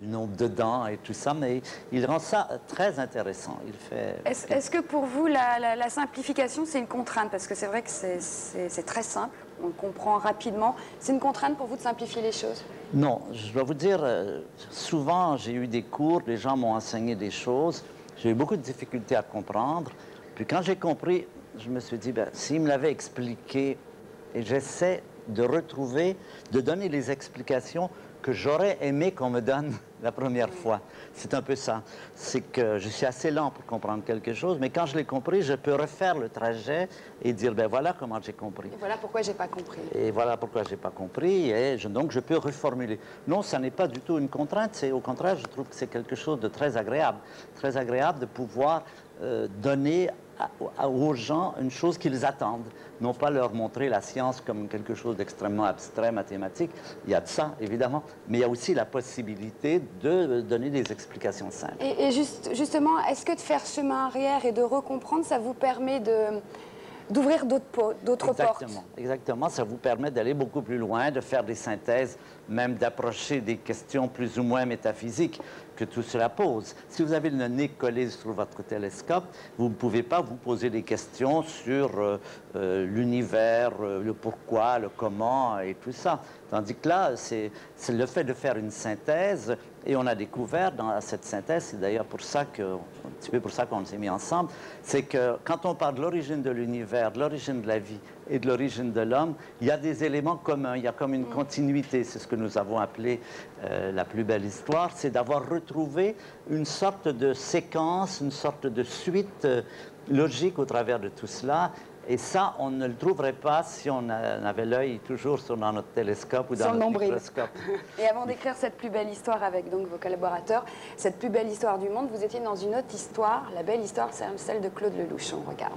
du nombre de dents et tout ça, mais il rend ça très intéressant. Il fait... Est-ce que pour vous, la simplification, c'est une contrainte? Parce que c'est vrai que c'est très simple, on le comprend rapidement. C'est une contrainte pour vous de simplifier les choses? Non, je dois vous dire, souvent j'ai eu des cours, les gens m'ont enseigné des choses, j'ai eu beaucoup de difficultés à comprendre. Puis quand j'ai compris, je me suis dit, ben, s'il me l'avait expliqué, et j'essaie de retrouver, de donner les explications que j'aurais aimé qu'on me donne la première fois. C'est un peu ça. C'est que je suis assez lent pour comprendre quelque chose, mais quand je l'ai compris, je peux refaire le trajet et dire, ben voilà comment j'ai compris. Et voilà pourquoi j'ai pas compris. Et voilà pourquoi j'ai pas compris, et donc je peux reformuler. Non, ça n'est pas du tout une contrainte, c'est au contraire, je trouve que c'est quelque chose de très agréable de pouvoir donner aux gens une chose qu'ils attendent, non pas leur montrer la science comme quelque chose d'extrêmement abstrait, mathématique. Il y a de ça, évidemment, mais il y a aussi la possibilité de donner des explications simples. Et justement, est-ce que de faire chemin arrière et de recomprendre, ça vous permet d'ouvrir d'autres portes? Exactement, ça vous permet d'aller beaucoup plus loin, de faire des synthèses, même d'approcher des questions plus ou moins métaphysiques que tout cela pose. Si vous avez le nez collé sur votre télescope, vous ne pouvez pas vous poser des questions sur l'univers, le pourquoi, le comment et tout ça. Tandis que là, c'est le fait de faire une synthèse, et on a découvert dans cette synthèse, c'est d'ailleurs pour ça que, un petit peu pour ça qu'on s'est mis ensemble, c'est que quand on parle de l'origine de l'univers, de l'origine de la vie et de l'origine de l'homme, il y a des éléments communs, il y a comme une continuité. C'est ce que nous avons appelé la plus belle histoire, c'est d'avoir retrouvé une sorte de séquence, une sorte de suite logique au travers de tout cela. Et ça, on ne le trouverait pas si on avait l'œil toujours dans notre télescope ou dans notre microscope. Et avant d'écrire cette plus belle histoire avec donc vos collaborateurs, cette plus belle histoire du monde, vous étiez dans une autre histoire. La belle histoire, c'est celle de Claude Lelouch. On regarde.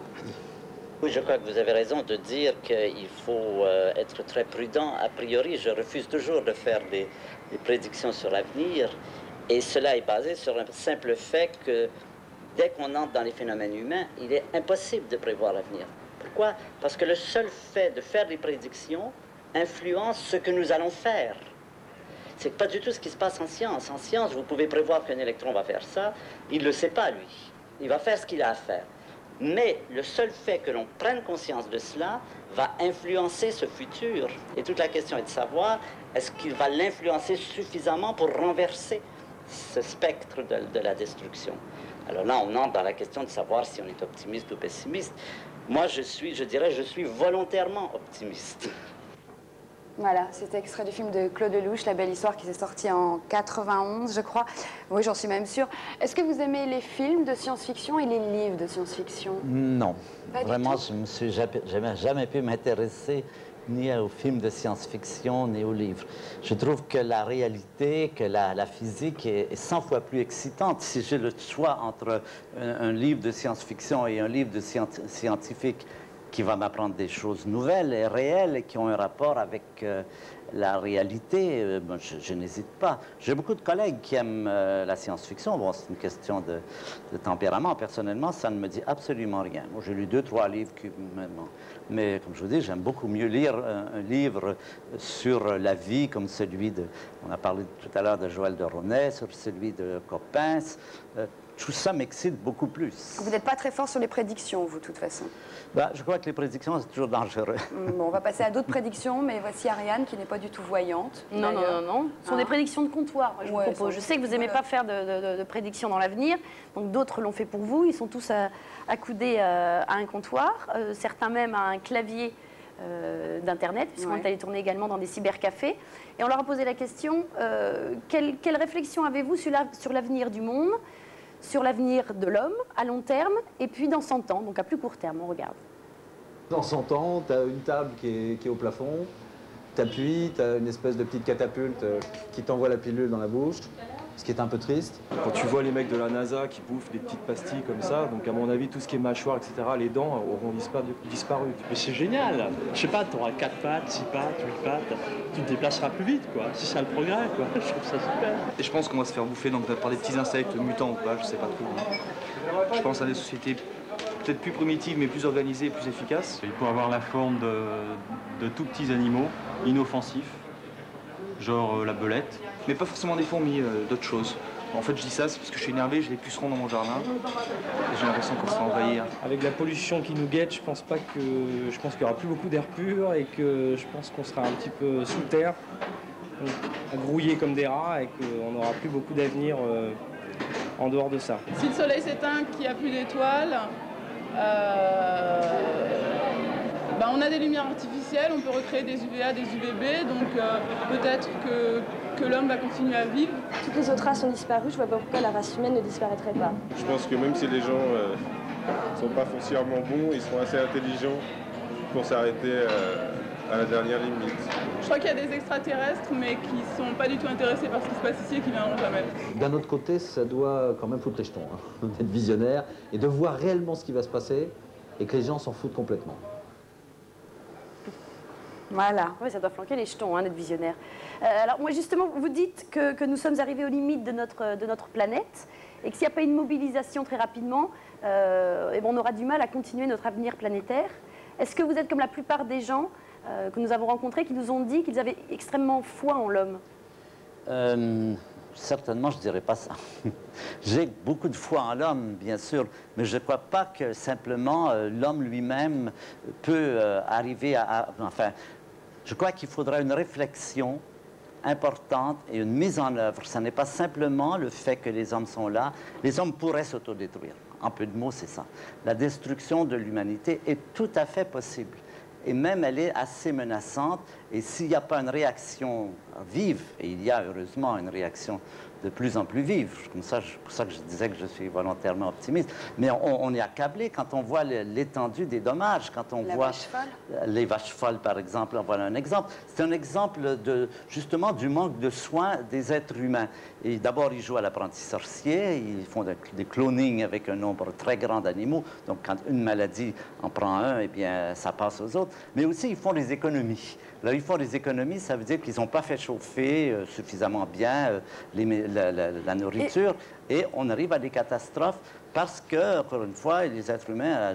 Oui, je crois que vous avez raison de dire qu'il faut être très prudent. A priori, je refuse toujours de faire des prédictions sur l'avenir. Et cela est basé sur un simple fait que dès qu'on entre dans les phénomènes humains, il est impossible de prévoir l'avenir. Pourquoi? Parce que le seul fait de faire des prédictions influence ce que nous allons faire. C'est pas du tout ce qui se passe en science. En science, vous pouvez prévoir qu'un électron va faire ça. Il ne le sait pas, lui. Il va faire ce qu'il a à faire. Mais le seul fait que l'on prenne conscience de cela va influencer ce futur. Et toute la question est de savoir, est-ce qu'il va l'influencer suffisamment pour renverser ce spectre de la destruction? Alors là, on entre dans la question de savoir si on est optimiste ou pessimiste. Moi, je suis volontairement optimiste. Voilà, c'était extrait du film de Claude Lelouch, La belle histoire, qui s'est sorti en 91, je crois. Oui, j'en suis même sûre. Est-ce que vous aimez les films de science-fiction et les livres de science-fiction? Non. Pas Vraiment, du tout. je ne me suis jamais pu m'intéresser ni aux films de science-fiction, ni aux livres. Je trouve que la réalité, que la physique est 100 fois plus excitante. Si j'ai le choix entre un livre de science-fiction et un livre de scientifique qui va m'apprendre des choses nouvelles et réelles et qui ont un rapport avec la réalité, bon, je n'hésite pas. J'ai beaucoup de collègues qui aiment la science-fiction. Bon, c'est une question de tempérament. Personnellement, ça ne me dit absolument rien. Moi, j'ai lu 2-3 livres qui mais comme je vous dis, j'aime beaucoup mieux lire un livre sur la vie comme celui de... On a parlé tout à l'heure de Joël de Ronet, sur celui de Coppens. Tout ça m'excite beaucoup plus. Vous n'êtes pas très fort sur les prédictions, vous, de toute façon. Ben, je crois que les prédictions, c'est toujours dangereux. Bon, on va passer à d'autres prédictions, mais voici Ariane, qui n'est pas du tout voyante. Non, non, non, non. Ce sont des prédictions de comptoir, moi, je vous propose. Je sais que vous n'aimez pas faire de prédictions dans l'avenir, donc d'autres l'ont fait pour vous. Ils sont tous accoudés à un comptoir, certains même à un clavier d'Internet, puisqu'on est allé tourner également dans des cybercafés. Et on leur a posé la question, quelle réflexion avez-vous sur l'avenir du monde, sur l'avenir de l'homme à long terme, et puis dans 100 ans, donc à plus court terme, on regarde. Dans 100 ans, tu as une table qui est au plafond, tu appuies, tu as une espèce de petite catapulte qui t'envoie la pilule dans la bouche, ce qui est un peu triste. Quand tu vois les mecs de la NASA qui bouffent des petites pastilles comme ça, donc à mon avis, tout ce qui est mâchoire, etc., les dents auront disparu. Mais c'est génial. Je sais pas, tu auras 4 pattes, 6 pattes, 8 pattes, tu te déplaceras plus vite, quoi. C'est ça le progrès, quoi. Je trouve ça super. Et je pense qu'on va se faire bouffer donc, par des petits insectes mutants ou pas, je sais pas trop. Je pense à des sociétés peut-être plus primitives, mais plus organisées et plus efficaces. Il faut avoir la forme de tout petits animaux, inoffensifs, genre la belette, mais pas forcément des fourmis, d'autres choses. En fait, je dis ça, c'est parce que je suis énervé, j'ai des pucerons dans mon jardin, et j'ai l'impression qu'on se fait envahir. Avec la pollution qui nous guette, je pense qu'il n'y aura plus beaucoup d'air pur et que je pense qu'on sera un petit peu sous terre, à grouiller comme des rats et qu'on n'aura plus beaucoup d'avenir en dehors de ça. Si le soleil s'éteint, qu'il n'y a plus d'étoiles, on a des lumières artificielles, on peut recréer des UVA, des UVB, donc peut-être que l'homme va continuer à vivre. Toutes les autres races ont disparu, je vois pas pourquoi la race humaine ne disparaîtrait pas. Je pense que même si les gens ne sont pas foncièrement bons, ils seront assez intelligents pour s'arrêter à la dernière limite. Je crois qu'il y a des extraterrestres, mais qui ne sont pas du tout intéressés par ce qui se passe ici et qui ne viendront jamais. D'un autre côté, ça doit quand même foutre les jetons, hein, d'être visionnaire et de voir réellement ce qui va se passer et que les gens s'en foutent complètement. Voilà, oui, ça doit flanquer les jetons, hein, d'être visionnaire. Alors moi justement, vous dites que nous sommes arrivés aux limites de notre planète et que s'il n'y a pas une mobilisation très rapidement, on aura du mal à continuer notre avenir planétaire. Est-ce que vous êtes comme la plupart des gens que nous avons rencontrés qui nous ont dit qu'ils avaient extrêmement foi en l'homme? Certainement, je ne dirais pas ça. J'ai beaucoup de foi en l'homme, bien sûr, mais je ne crois pas que simplement l'homme lui-même peut arriver à... Enfin, je crois qu'il faudra une réflexion importante et une mise en œuvre. Ce n'est pas simplement le fait que les hommes sont là. Les hommes pourraient s'autodétruire. En peu de mots, c'est ça. La destruction de l'humanité est tout à fait possible. Et même, elle est assez menaçante. Et s'il n'y a pas une réaction vive, et il y a heureusement une réaction de plus en plus vive, comme ça, c'est pour ça que je disais que je suis volontairement optimiste, mais on est accablé quand on voit l'étendue des dommages, quand on voit les vaches folles, par exemple. En voilà un exemple. C'est un exemple justement du manque de soins des êtres humains. Et d'abord, ils jouent à l'apprenti sorcier, ils font des clonings avec un nombre très grand d'animaux. Donc, quand une maladie en prend un, eh bien, ça passe aux autres. Mais aussi, ils font des économies. Là, ils font des économies, ça veut dire qu'ils n'ont pas fait chauffer suffisamment bien la nourriture et on arrive à des catastrophes parce que, encore une fois, les êtres humains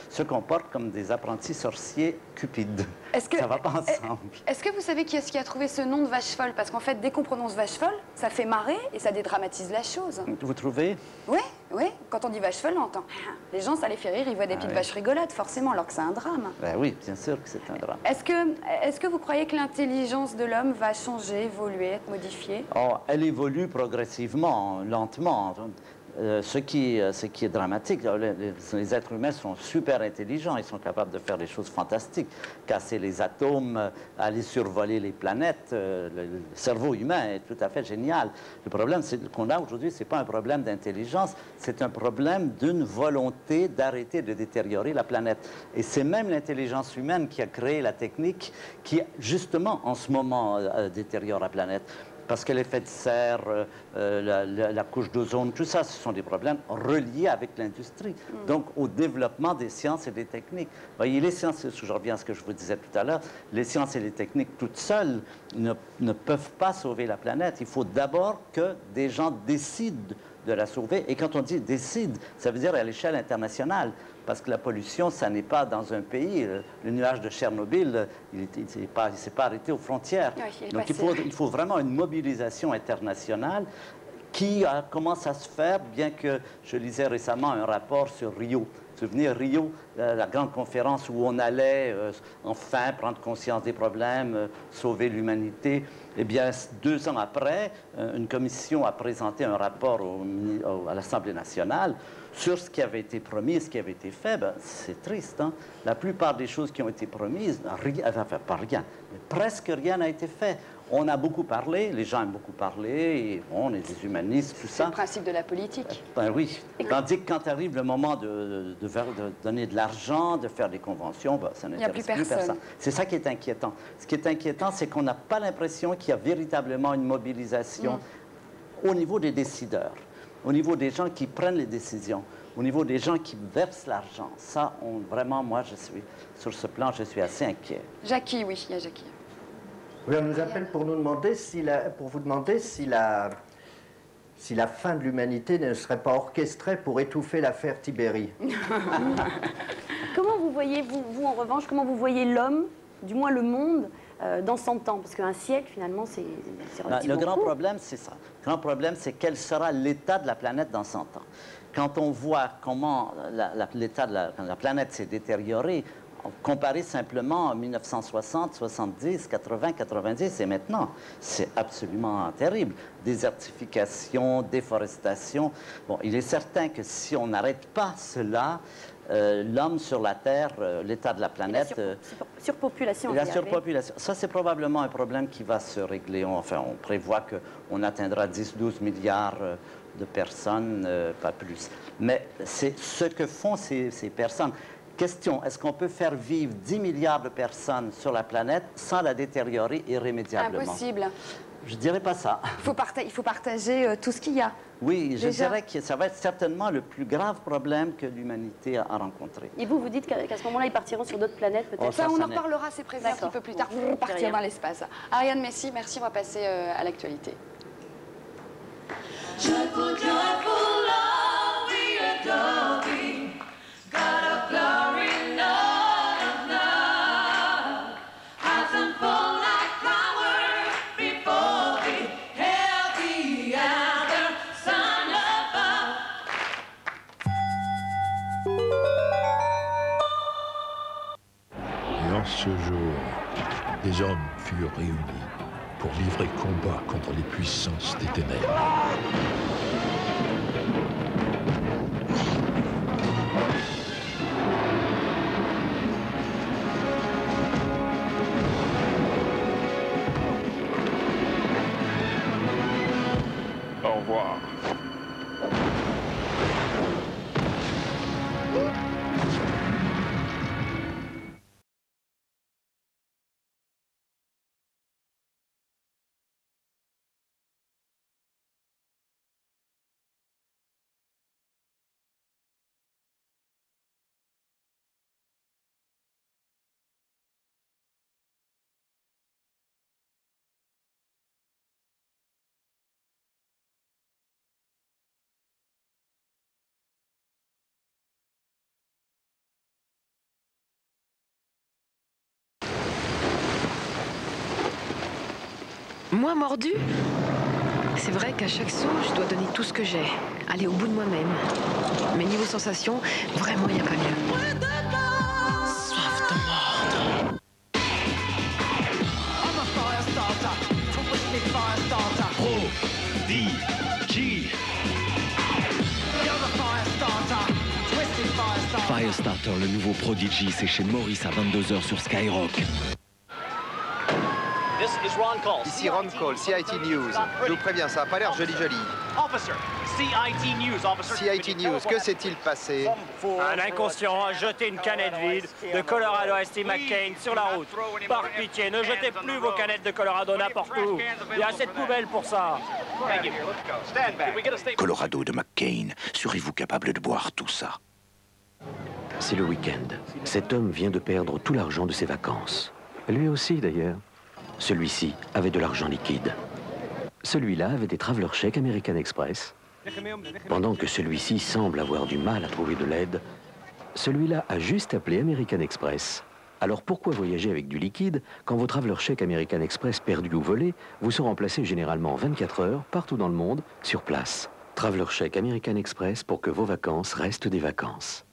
se comportent comme des apprentis sorciers cupides. Ça ne va pas ensemble. Est-ce que vous savez qui est-ce qui a trouvé ce nom de vache folle? Parce qu'en fait, dès qu'on prononce vache folle, ça fait marrer et ça dédramatise la chose. Vous trouvez? Oui, oui. Quand on dit vache folle, on entend. Les gens, ça les fait rire, ils voient des petites vaches rigolotes, forcément, alors que c'est un drame. Ben oui, bien sûr que c'est un drame. Est-ce que vous croyez que l'intelligence de l'homme va changer, évoluer, être modifiée? Oh, elle évolue progressivement, lentement. Ce qui est dramatique, les êtres humains sont super intelligents, ils sont capables de faire des choses fantastiques, casser les atomes, aller survoler les planètes. Le cerveau humain est tout à fait génial. Le problème qu'on a aujourd'hui, ce n'est pas un problème d'intelligence, c'est un problème d'une volonté d'arrêter de détériorer la planète. Et c'est même l'intelligence humaine qui a créé la technique qui, justement, en ce moment, détériore la planète. Parce que l'effet de serre, la couche d'ozone, tout ça, ce sont des problèmes reliés avec l'industrie. Donc, au développement des sciences et des techniques. Vous voyez, les sciences, je reviens à ce que je vous disais tout à l'heure, les sciences et les techniques toutes seules ne peuvent pas sauver la planète. Il faut d'abord que des gens décident de la sauver. Et quand on dit décide, ça veut dire à l'échelle internationale. Parce que la pollution, ça n'est pas dans un pays. Le nuage de Tchernobyl, il ne s'est pas arrêté aux frontières. Oui, donc il faut vraiment une mobilisation internationale qui commence à se faire, bien que je lisais récemment un rapport sur Rio. Vous vous souvenez, Rio, la grande conférence où on allait enfin prendre conscience des problèmes, sauver l'humanité. Eh bien, 2 ans après, une commission a présenté un rapport à l'Assemblée nationale sur ce qui avait été promis et ce qui avait été fait. Ben, c'est triste, hein? La plupart des choses qui ont été promises, enfin, pas rien, mais presque rien n'a été fait. On a beaucoup parlé, les gens aiment beaucoup parler, et bon, on est des humanistes, tout ça. C'est le principe de la politique. Ben oui. Tandis que quand arrive le moment de donner de l'argent, de faire des conventions, ben, ça n'intéresse plus personne. C'est ça qui est inquiétant. Ce qui est inquiétant, c'est qu'on n'a pas l'impression qu'il y a véritablement une mobilisation au niveau des décideurs, au niveau des gens qui prennent les décisions, au niveau des gens qui versent l'argent. Ça, vraiment, moi, sur ce plan, je suis assez inquiet. Jackie, oui, il y a Jackie. Oui, on nous appelle pour vous demander si la fin de l'humanité ne serait pas orchestrée pour étouffer l'affaire Tibéri. Comment vous voyez, vous en revanche, comment vous voyez l'homme, du moins le monde, dans 100 ans? Parce qu'un siècle, finalement, c'est relativement Le grand court. problème, c'est ça. Le grand problème, c'est quel sera l'état de la planète dans 100 ans. Quand on voit comment l'état de la planète s'est détérioré, comparé simplement en 1960, 70, 80, 90 et maintenant, c'est absolument terrible. Désertification, déforestation. Bon, il est certain que si on n'arrête pas cela, l'homme sur la Terre, l'état de la planète... surpopulation. La surpopulation. Ça, c'est probablement un problème qui va se régler. Enfin, on prévoit qu'on atteindra 10-12 milliards de personnes, pas plus. Mais c'est ce que font ces personnes. Question, est-ce qu'on peut faire vivre 10 milliards de personnes sur la planète sans la détériorer irrémédiablement? Impossible. Je ne dirais pas ça. Il faut partager tout ce qu'il y a. Oui, je dirais que ça va être certainement le plus grave problème que l'humanité a rencontré. Et vous dites qu'à ce moment-là, ils partiront sur d'autres planètes, peut-être? Ça, on en reparlera, c'est prévu un petit peu plus tard, pour partir dans l'espace. Ariane Messi, merci, on va passer à l'actualité. Ce jour, des hommes furent réunis pour livrer combat contre les puissances des ténèbres. Au revoir. Moi, mordu? C'est vrai qu'à chaque saut, je dois donner tout ce que j'ai, aller au bout de moi-même. Mais niveau sensation, vraiment, il n'y a pas mieux. Soif de mordre. Prodigy. Firestarter, le nouveau Prodigy, c'est chez Maurice à 22h sur Skyrock. Ici Ron Cole, CIT News. Je vous préviens, ça n'a pas l'air joli. CIT News, que s'est-il passé? Un inconscient a jeté une canette vide de Colorado St. McCain sur la route. Par pitié, ne jetez plus vos canettes de Colorado n'importe où. Il y a assez de poubelles pour ça. Colorado de McCain, serez-vous capable de boire tout ça? C'est le week-end. Cet homme vient de perdre tout l'argent de ses vacances. Lui aussi, d'ailleurs. Celui-ci avait de l'argent liquide. Celui-là avait des traveler chèques American Express. Pendant que celui-ci semble avoir du mal à trouver de l'aide, celui-là a juste appelé American Express. Alors pourquoi voyager avec du liquide quand vos traveler chèques American Express perdus ou volés vous sont remplacés généralement en 24 heures, partout dans le monde, sur place? Traveler chèques American Express pour que vos vacances restent des vacances.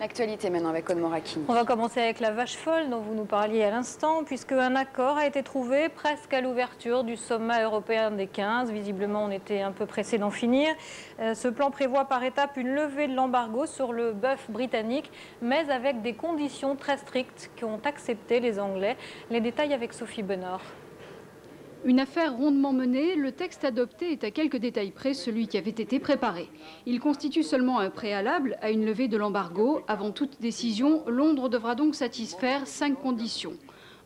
L'actualité maintenant avec Aude Morakini. On va commencer avec la vache folle dont vous nous parliez à l'instant, puisque un accord a été trouvé presque à l'ouverture du sommet européen des 15. Visiblement, on était un peu pressé d'en finir. Ce plan prévoit par étapes une levée de l'embargo sur le bœuf britannique, mais avec des conditions très strictes qu'ont accepté les Anglais. Les détails avec Sophie Benor. Une affaire rondement menée, le texte adopté est à quelques détails près celui qui avait été préparé. Il constitue seulement un préalable à une levée de l'embargo. Avant toute décision, Londres devra donc satisfaire 5 conditions.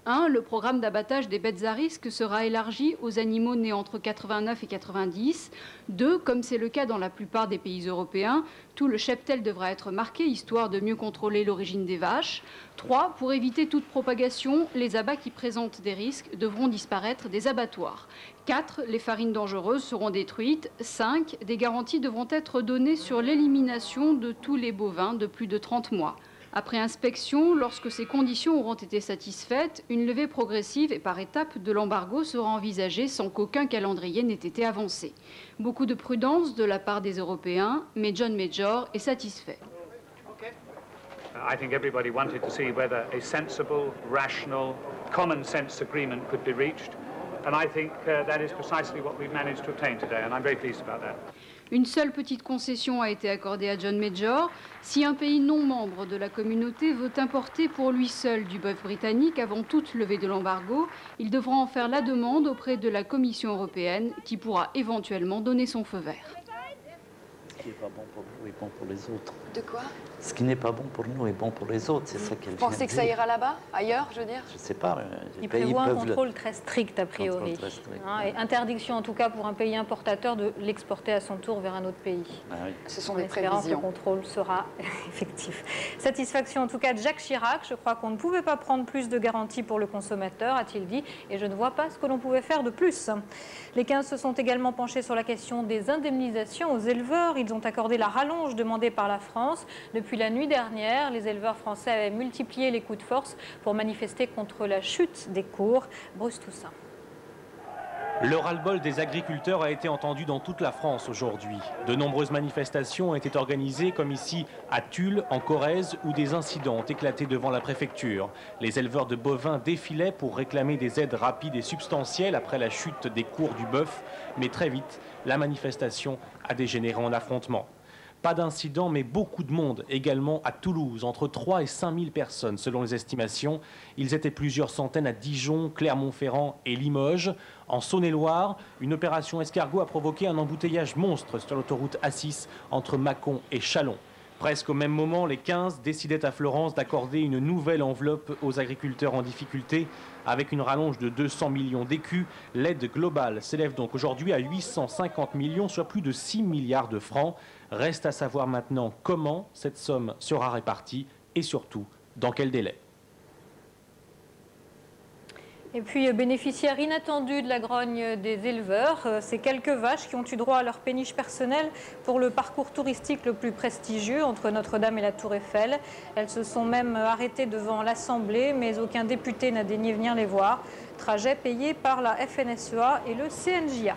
1. Le programme d'abattage des bêtes à risque sera élargi aux animaux nés entre 89 et 90. 2. Comme c'est le cas dans la plupart des pays européens, tout le cheptel devra être marqué, histoire de mieux contrôler l'origine des vaches. 3. Pour éviter toute propagation, les abats qui présentent des risques devront disparaître des abattoirs. 4. Les farines dangereuses seront détruites. 5. Des garanties devront être données sur l'élimination de tous les bovins de plus de 30 mois. Après inspection, lorsque ces conditions auront été satisfaites, une levée progressive et par étapes de l'embargo sera envisagée sans qu'aucun calendrier n'ait été avancé. Beaucoup de prudence de la part des Européens, mais John Major est satisfait. I think everybody wanted to see whether a sensible, rational, common sense agreement could be reached. And I think that is precisely what we've managed to obtain today, and I'm very pleased about that. Une seule petite concession a été accordée à John Major. Si un pays non membre de la communauté veut importer pour lui seul du bœuf britannique avant toute levée de l'embargo, il devra en faire la demande auprès de la Commission européenne qui pourra éventuellement donner son feu vert. Ce qui n'est pas bon pour nous est bon pour les autres. De quoi? Ce qui n'est pas bon pour nous est bon pour les autres, c'est ça qu'elle vient de dire. Vous pensez que ça ira là-bas? Ailleurs, je veux dire? Je ne sais pas. Il prévoit un contrôle très strict, a priori. Très strict, et interdiction, en tout cas, pour un pays importateur de l'exporter à son tour vers un autre pays. Ah oui. Ce sont des prévisions. prévisions. Le contrôle sera effectif. Satisfaction, en tout cas, de Jacques Chirac. Je crois qu'on ne pouvait pas prendre plus de garanties pour le consommateur, a-t-il dit, et je ne vois pas ce que l'on pouvait faire de plus. Les 15 se sont également penchés sur la question des indemnisations aux éleveurs. Ils ont accordé la rallonge demandée par la France. Depuis la nuit dernière, les éleveurs français avaient multiplié les coups de force pour manifester contre la chute des cours. Bruce Toussaint. Le ras-le-bol des agriculteurs a été entendu dans toute la France aujourd'hui. De nombreuses manifestations ont été organisées, comme ici à Tulle, en Corrèze, où des incidents ont éclaté devant la préfecture. Les éleveurs de bovins défilaient pour réclamer des aides rapides et substantielles après la chute des cours du bœuf. Mais très vite, la manifestation a dégénéré en affrontement. Pas d'incident, mais beaucoup de monde également à Toulouse, entre 3 et 5 000 personnes selon les estimations. Ils étaient plusieurs centaines à Dijon, Clermont-Ferrand et Limoges. En Saône-et-Loire, une opération escargot a provoqué un embouteillage monstre sur l'autoroute A6 entre Mâcon et Châlons. Presque au même moment, les 15 décidaient à Florence d'accorder une nouvelle enveloppe aux agriculteurs en difficulté. Avec une rallonge de 200 millions d'écus, l'aide globale s'élève donc aujourd'hui à 850 millions, soit plus de 6 milliards de francs. Reste à savoir maintenant comment cette somme sera répartie et surtout dans quel délai. Et puis, bénéficiaire inattendu de la grogne des éleveurs, ces quelques vaches qui ont eu droit à leur péniche personnelle pour le parcours touristique le plus prestigieux entre Notre-Dame et la Tour Eiffel. Elles se sont même arrêtées devant l'Assemblée, mais aucun député n'a daigné venir les voir. Trajet payé par la FNSEA et le CNJA.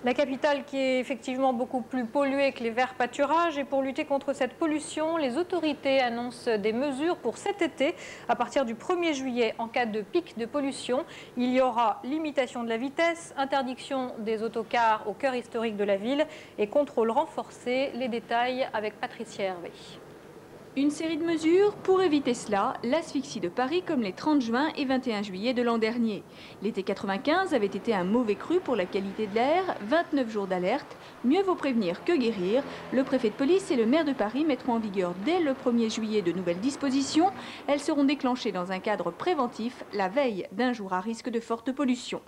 La capitale qui est effectivement beaucoup plus polluée que les verts pâturages, et pour lutter contre cette pollution, les autorités annoncent des mesures pour cet été. À partir du 1er juillet, en cas de pic de pollution, il y aura limitation de la vitesse, interdiction des autocars au cœur historique de la ville et contrôle renforcé. Les détails avec Patricia Hervé. Une série de mesures pour éviter cela, l'asphyxie de Paris comme les 30 juin et 21 juillet de l'an dernier. L'été 95 avait été un mauvais cru pour la qualité de l'air, 29 jours d'alerte, mieux vaut prévenir que guérir. Le préfet de police et le maire de Paris mettront en vigueur dès le 1er juillet de nouvelles dispositions. Elles seront déclenchées dans un cadre préventif, la veille d'un jour à risque de forte pollution.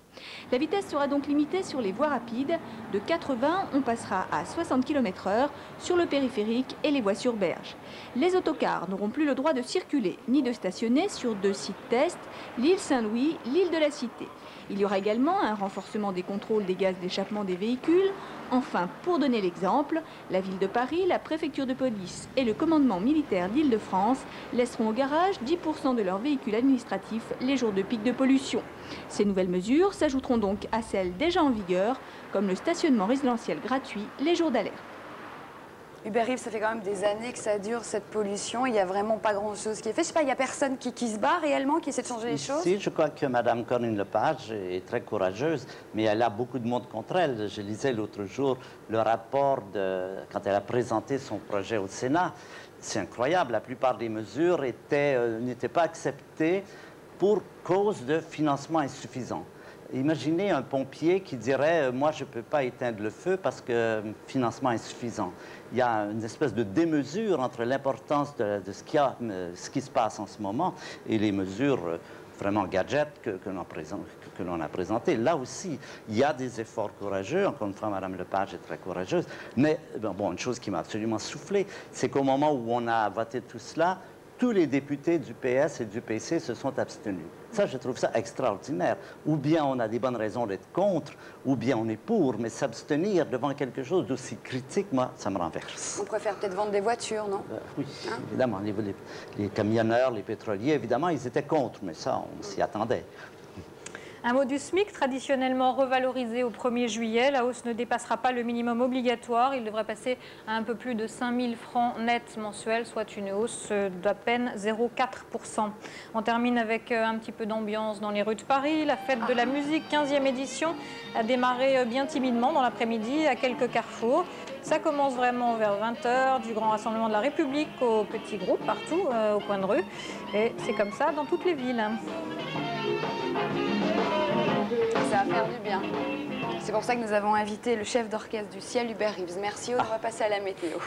La vitesse sera donc limitée sur les voies rapides. De 80, on passera à 60 km/h sur le périphérique et les voies sur berge. Les autocars n'auront plus le droit de circuler ni de stationner sur 2 sites tests, l'île Saint-Louis, l'île de la Cité. Il y aura également un renforcement des contrôles des gaz d'échappement des véhicules. Enfin, pour donner l'exemple, la ville de Paris, la préfecture de police et le commandement militaire d'Île-de-France laisseront au garage 10% de leurs véhicules administratifs les jours de pic de pollution. Ces nouvelles mesures s'ajouteront donc à celles déjà en vigueur, comme le stationnement résidentiel gratuit les jours d'alerte. Hubert Reeves, ça fait quand même des années que ça dure, cette pollution. Il n'y a vraiment pas grand-chose qui est fait. Je sais pas, il n'y a personne qui se bat réellement, qui essaie de changer les choses? Si, je crois que Mme Corinne Lepage est très courageuse, mais elle a beaucoup de monde contre elle. Je lisais l'autre jour le rapport quand elle a présenté son projet au Sénat. C'est incroyable, la plupart des mesures n'étaient pas acceptées pour cause de financement insuffisant. Imaginez un pompier qui dirait « moi, je ne peux pas éteindre le feu parce que financement insuffisant ». Il y a une espèce de démesure entre l'importance de ce qui se passe en ce moment et les mesures vraiment gadgets que l'on a présentées. Là aussi, il y a des efforts courageux. Encore une fois, Mme Lepage est très courageuse. Mais bon, une chose qui m'a absolument soufflé, c'est qu'au moment où on a voté tout cela, tous les députés du PS et du PC se sont abstenus. Ça, je trouve ça extraordinaire. Ou bien on a des bonnes raisons d'être contre, ou bien on est pour, mais s'abstenir devant quelque chose d'aussi critique, moi, ça me renverse. On préfère peut-être vendre des voitures, non? Oui, évidemment. Les camionneurs, les pétroliers, évidemment, ils étaient contre, mais ça, on s'y attendait. Un mot du SMIC, traditionnellement revalorisé au 1er juillet. La hausse ne dépassera pas le minimum obligatoire. Il devrait passer à un peu plus de 5 000 francs nets mensuels, soit une hausse d'à peine 0,4%. On termine avec un petit peu d'ambiance dans les rues de Paris. La fête de la musique, 15e édition, a démarré bien timidement dans l'après-midi à quelques carrefours. Ça commence vraiment vers 20 h, du grand rassemblement de la République aux petits groupes partout, au coin de rue. Et c'est comme ça dans toutes les villes. Ça va faire du bien. C'est pour ça que nous avons invité le chef d'orchestre du Ciel, Hubert Reeves. Merci, on va passer à la météo.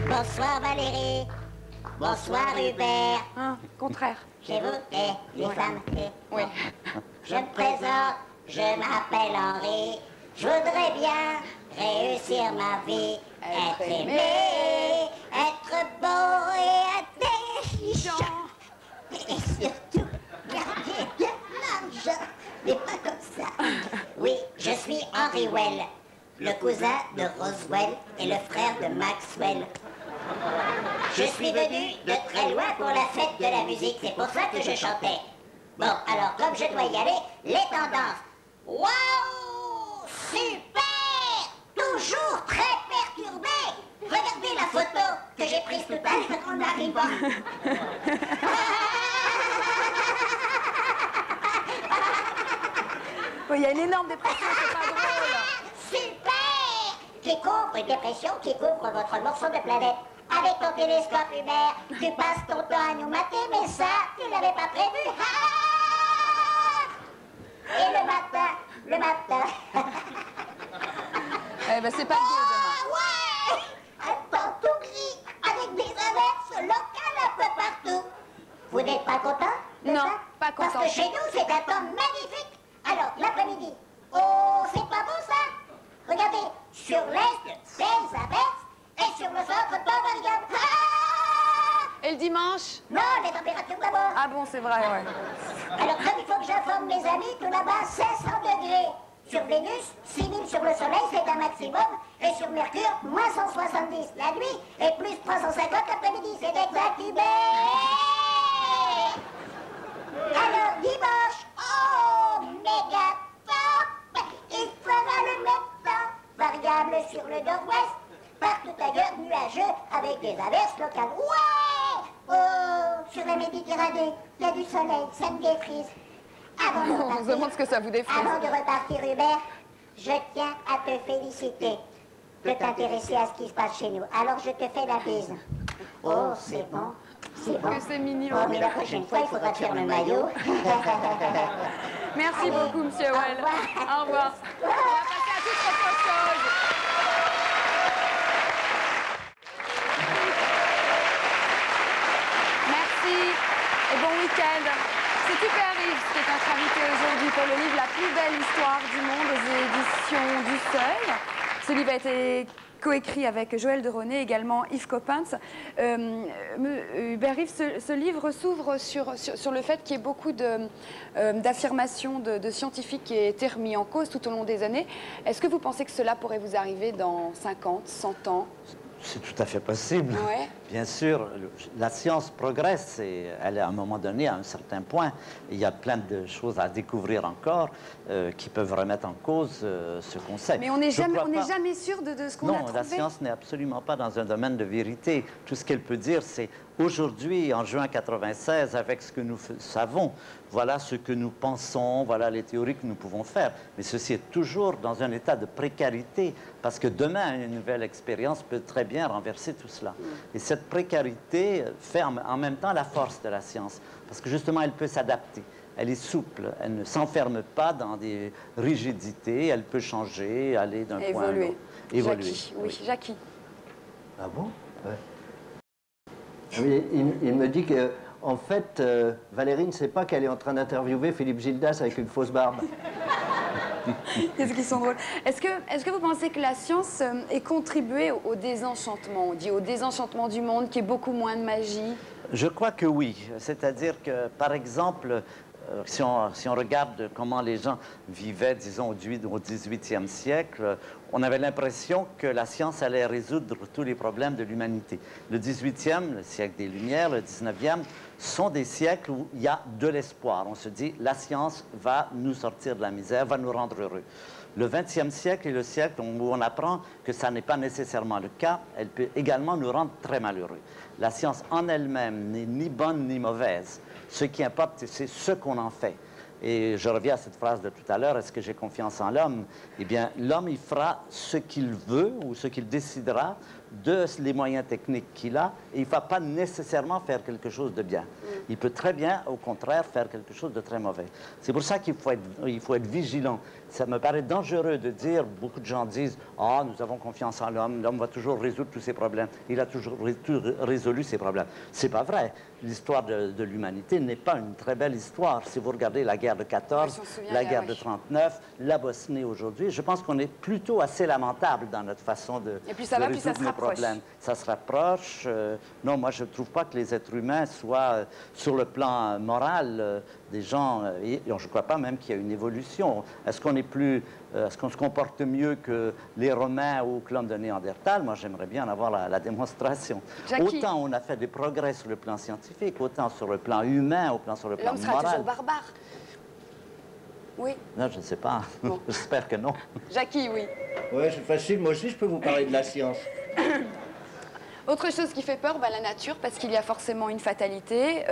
Bonsoir Valérie. Bonsoir Hubert. Contraire. J'évoquais les femmes. Oui. Je me présente, je m'appelle Henri. Je voudrais bien réussir ma vie. Être aimé, être beau et intelligent. Et surtout, garder de l'argent. Mais pas comme ça. Oui, je suis Henri Well, le cousin de Roswell et le frère de Maxwell. Je suis venu de très loin pour la fête de la musique, c'est pour ça que je chantais. Bon, alors comme je dois y aller, les tendances. Waouh! Super! Toujours très perturbé! Regardez la photo que j'ai prise tout à l'heure en arrivant. Il y a une énorme dépression, c'est pas drôle. Super! Qui couvre une dépression, qui couvre votre morceau de planète. Avec ton télescope, Hubert, tu passes ton temps à nous mater, mais ça, tu l'avais pas prévu. Et le matin. Eh ben, c'est pas beau demain. Ouais! Un temps tout gris, avec des averses locales un peu partout. Vous n'êtes pas content de Non, ça? pas content. Parce que chez nous, c'est un temps magnifique. Alors, l'après-midi, oh, c'est pas beau ça? Regardez, sur l'est, des averses, et sur le centre, pas variable. Et le dimanche? Non, les températures d'abord. Ah bon, c'est vrai, ouais. Alors, comme il faut que j'informe mes amis, tout là-bas, 500 degrés. Sur Vénus, 6000 sur le Soleil, c'est un maximum. Et sur Mercure, moins 170 la nuit, et plus 350 l'après-midi. C'est exact, Hubert. Alors, dimanche, oh, méga top. Il fera le même temps, variable sur le nord-ouest. Partout ailleurs, nuageux, avec des averses locales. Ouais! Oh, sur la Méditerranée, il y a du soleil, ça me défrise. On se demande ce que ça vous défrise. Avant de repartir, Hubert, je tiens à te féliciter de t'intéresser à ce qui se passe chez nous. Alors, je te fais la bise. Oh, c'est bon. C'est bon. Que c'est mignon. Oh, mais la prochaine fois, il faudra te faire le maillot. Merci beaucoup, monsieur Well. Au revoir. On va passer à toute autre chose. Merci et bon week-end. C'est Hubert Reeves qui est notre invité aujourd'hui pour le livre La plus belle histoire du monde aux éditions du Seuil. Ce livre a été coécrit avec Joël de Ronet, également Yves Coppens. Hubert Reeves, ce livre s'ouvre sur le fait qu'il y ait beaucoup d'affirmations de scientifiques qui aient été remis en cause tout au long des années. Est-ce que vous pensez que cela pourrait vous arriver dans 50, 100 ans? C'est tout à fait possible. Ouais. Bien sûr, la science progresse et elle est à un moment donné à un certain point. Il y a plein de choses à découvrir encore qui peuvent remettre en cause ce concept. Mais on n'est jamais sûr de ce qu'on a trouvé. Non, la science n'est absolument pas dans un domaine de vérité. Tout ce qu'elle peut dire, c'est aujourd'hui, en juin 96, avec ce que nous savons, voilà ce que nous pensons, voilà les théories que nous pouvons faire. Mais ceci est toujours dans un état de précarité, parce que demain, une nouvelle expérience peut très bien renverser tout cela. Et cette cette précarité fait en même temps la force de la science, parce que justement, elle peut s'adapter. Elle est souple, elle ne s'enferme pas dans des rigidités, elle peut changer, aller d'un point à l'autre. Évoluer. Jackie, oui, Jackie. Ah bon? Ouais. Oui, il me dit que, en fait, Valérie ne sait pas qu'elle est en train d'interviewer Philippe Gildas avec une fausse barbe. Qu'est-ce qu'ils sont drôles. Est-ce que vous pensez que la science ait contribué au désenchantement? On dit au désenchantement du monde, qu'il y ait beaucoup moins de magie? Je crois que oui. C'est-à-dire que, par exemple, si on regarde comment les gens vivaient, disons, au XVIIIe siècle, on avait l'impression que la science allait résoudre tous les problèmes de l'humanité. Le XVIIIe, le siècle des Lumières, le XIXe, sont des siècles où il y a de l'espoir. On se dit, la science va nous sortir de la misère, va nous rendre heureux. Le XXe siècle est le siècle où on apprend que ça n'est pas nécessairement le cas. Elle peut également nous rendre très malheureux. La science en elle-même n'est ni bonne ni mauvaise. Ce qui importe, c'est ce qu'on en fait. Et je reviens à cette phrase de tout à l'heure, est-ce que j'ai confiance en l'homme? Eh bien, l'homme, il fera ce qu'il veut ou ce qu'il décidera de les moyens techniques qu'il a, et il ne va pas nécessairement faire quelque chose de bien. Il peut très bien, au contraire, faire quelque chose de très mauvais. C'est pour ça qu'il faut être vigilant. Ça me paraît dangereux de dire, beaucoup de gens disent, « Ah, nous avons confiance en l'homme, l'homme va toujours résoudre tous ses problèmes. Il a toujours résolu ses problèmes. » C'est pas vrai. L'histoire de l'humanité n'est pas une très belle histoire. Si vous regardez la guerre de 14, la guerre de 39, la Bosnie aujourd'hui, je pense qu'on est plutôt assez lamentable dans notre façon de résoudre nos problèmes. Ça se rapproche. Non, moi, je ne trouve pas que les êtres humains soient, sur le plan moral, des gens... et je ne crois pas même qu'il y a une évolution. Est-ce qu'on est plus... Est-ce qu'on se comporte mieux que les Romains ou que l'homme de Néandertal? Moi, j'aimerais bien en avoir la démonstration. Jackie. Autant on a fait des progrès sur le plan scientifique, autant sur le plan humain, autant sur le plan moral. L'homme sera toujours barbare. Oui. Non, je ne sais pas. Bon. J'espère que non. Jackie, oui. Oui, c'est facile. Moi aussi, je peux vous parler de la science. Autre chose qui fait peur, la nature, parce qu'il y a forcément une fatalité.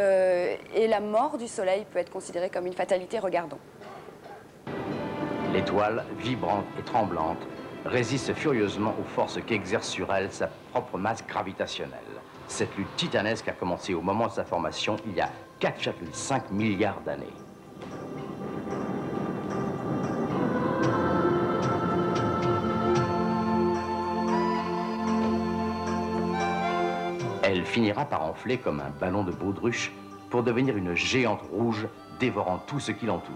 Et la mort du soleil peut être considérée comme une fatalité. Regardons. L'étoile, vibrante et tremblante, résiste furieusement aux forces qu'exerce sur elle sa propre masse gravitationnelle. Cette lutte titanesque a commencé au moment de sa formation, il y a 4,5 milliards d'années. Elle finira par enfler comme un ballon de baudruche pour devenir une géante rouge dévorant tout ce qui l'entoure.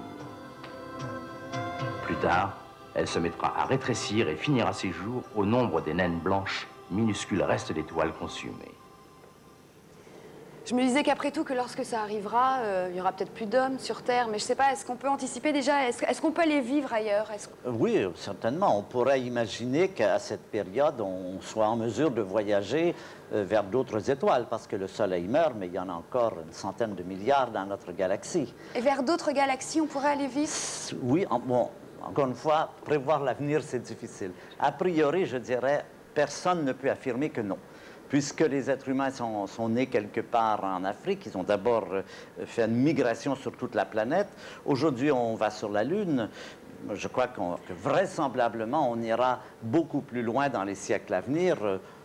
Plus tard, elle se mettra à rétrécir et finira ses jours au nombre des naines blanches, minuscules restes d'étoiles consumées. Je me disais qu'après tout, que lorsque ça arrivera, il y aura peut-être plus d'hommes sur Terre, mais je ne sais pas, est-ce qu'on peut anticiper déjà, est-ce qu'on peut aller vivre ailleurs? Oui, certainement. On pourrait imaginer qu'à cette période, on soit en mesure de voyager vers d'autres étoiles, parce que le Soleil meurt, mais il y en a encore une centaine de milliards dans notre galaxie. Et vers d'autres galaxies, on pourrait aller vivre? Oui, bon, encore une fois, prévoir l'avenir, c'est difficile. A priori, je dirais, personne ne peut affirmer que non. Puisque les êtres humains sont nés quelque part en Afrique, ils ont d'abord fait une migration sur toute la planète. Aujourd'hui, on va sur la Lune. Je crois que vraisemblablement, on ira beaucoup plus loin dans les siècles à venir.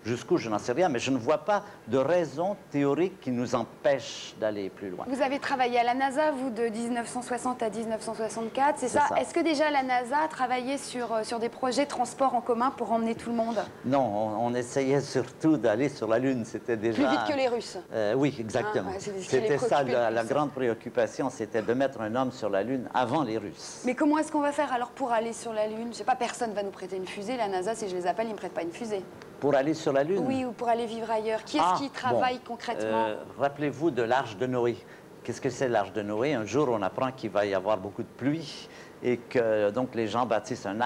Jusqu'où, je n'en sais rien, mais je ne vois pas de raison théorique qui nous empêche d'aller plus loin. Vous avez travaillé à la NASA, vous, de 1960 à 1964, c'est ça? Est-ce que déjà la NASA a travaillé sur des projets de transport en commun pour emmener tout le monde? Non, on essayait surtout d'aller sur la Lune. C'était déjà... Plus vite que les Russes? Oui, exactement. Ah, ouais, c'était ça, la grande préoccupation, c'était de mettre un homme sur la Lune avant les Russes. Mais comment est-ce qu'on va faire alors pour aller sur la Lune? Je sais pas, personne va nous prêter une fusée. La NASA, si je les appelle, ils ne me prêtent pas une fusée. Pour aller sur la Lune? Oui, ou pour aller vivre ailleurs. Qui est-ce qui travaille concrètement? Rappelez-vous de l'Arche de Noé. Qu'est-ce que c'est l'Arche de Noé? Un jour, on apprend qu'il va y avoir beaucoup de pluie et que donc les gens bâtissent une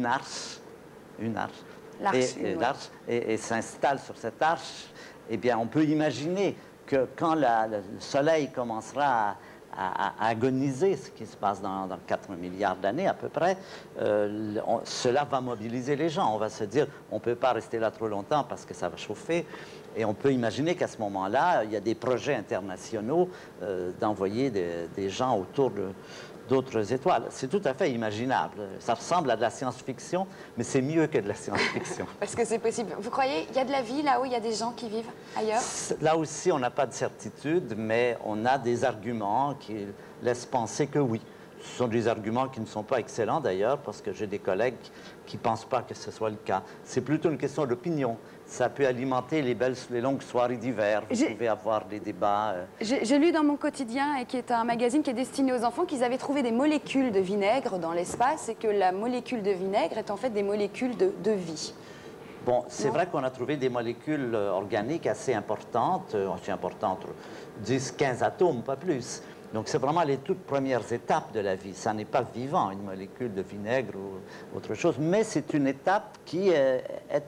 arche et s'installent sur cette arche. Eh bien, on peut imaginer que quand le Soleil commencera à agoniser, ce qui se passe dans 4 milliards d'années à peu près, cela va mobiliser les gens. On va se dire, on ne peut pas rester là trop longtemps parce que ça va chauffer. Et on peut imaginer qu'à ce moment-là, il y a des projets internationaux d'envoyer des gens autour d'autres étoiles. C'est tout à fait imaginable. Ça ressemble à de la science-fiction, mais c'est mieux que de la science-fiction. Parce que c'est possible. Vous croyez qu'il y a de la vie là où il y a des gens qui vivent ailleurs? Là aussi, on n'a pas de certitude, mais on a des arguments qui laissent penser que oui. Ce sont des arguments qui ne sont pas excellents d'ailleurs, parce que j'ai des collègues qui ne pensent pas que ce soit le cas. C'est plutôt une question d'opinion. Ça peut alimenter les longues soirées d'hiver. Vous pouvez avoir des débats. J'ai lu dans Mon Quotidien, et qui est un magazine qui est destiné aux enfants, qu'ils avaient trouvé des molécules de vinaigre dans l'espace et que la molécule de vinaigre est en fait des molécules de vie. Bon, c'est vrai qu'on a trouvé des molécules organiques assez importantes 10-15 atomes, pas plus. Donc c'est vraiment les toutes premières étapes de la vie. Ça n'est pas vivant, une molécule de vinaigre ou autre chose, mais c'est une étape qui est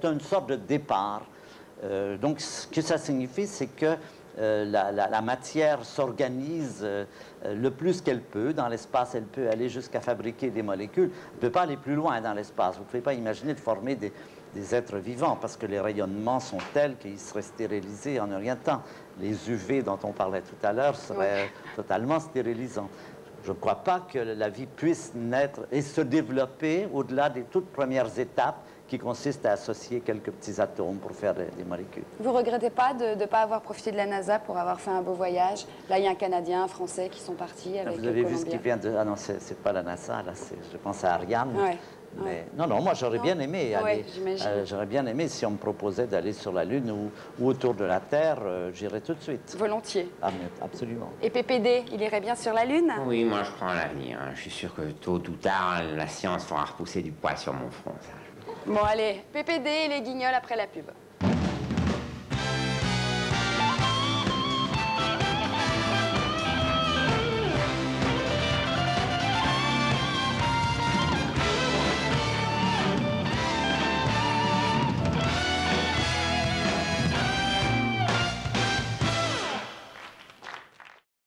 une sorte de départ. Donc ce que ça signifie, c'est que la matière s'organise le plus qu'elle peut. Dans l'espace, elle peut aller jusqu'à fabriquer des molécules. Elle ne peut pas aller plus loin dans l'espace. Vous ne pouvez pas imaginer de former des êtres vivants parce que les rayonnements sont tels qu'ils seraient stérilisés en un rien de temps. Les UV dont on parlait tout à l'heure seraient totalement stérilisants. Je ne crois pas que la vie puisse naître et se développer au-delà des toutes premières étapes qui consistent à associer quelques petits atomes pour faire des molécules. Vous ne regrettez pas de ne pas avoir profité de la NASA pour avoir fait un beau voyage? Là, il y a un Canadien, un Français qui sont partis avec Vous avez vu ce qui vient de... Ah non, c'est pas la NASA, là, je pense à Ariane. Ouais. Mais, non, moi j'aurais bien aimé aller. J'aurais bien aimé si on me proposait d'aller sur la Lune ou autour de la Terre, j'irais tout de suite. Volontiers. Ah, mais absolument. Et PPD, il irait bien sur la Lune? Oui, moi je prends l'avenir. Je suis sûr que tôt ou tard, la science fera repousser du poil sur mon front. Ça. Bon, allez, PPD et les guignols après la pub.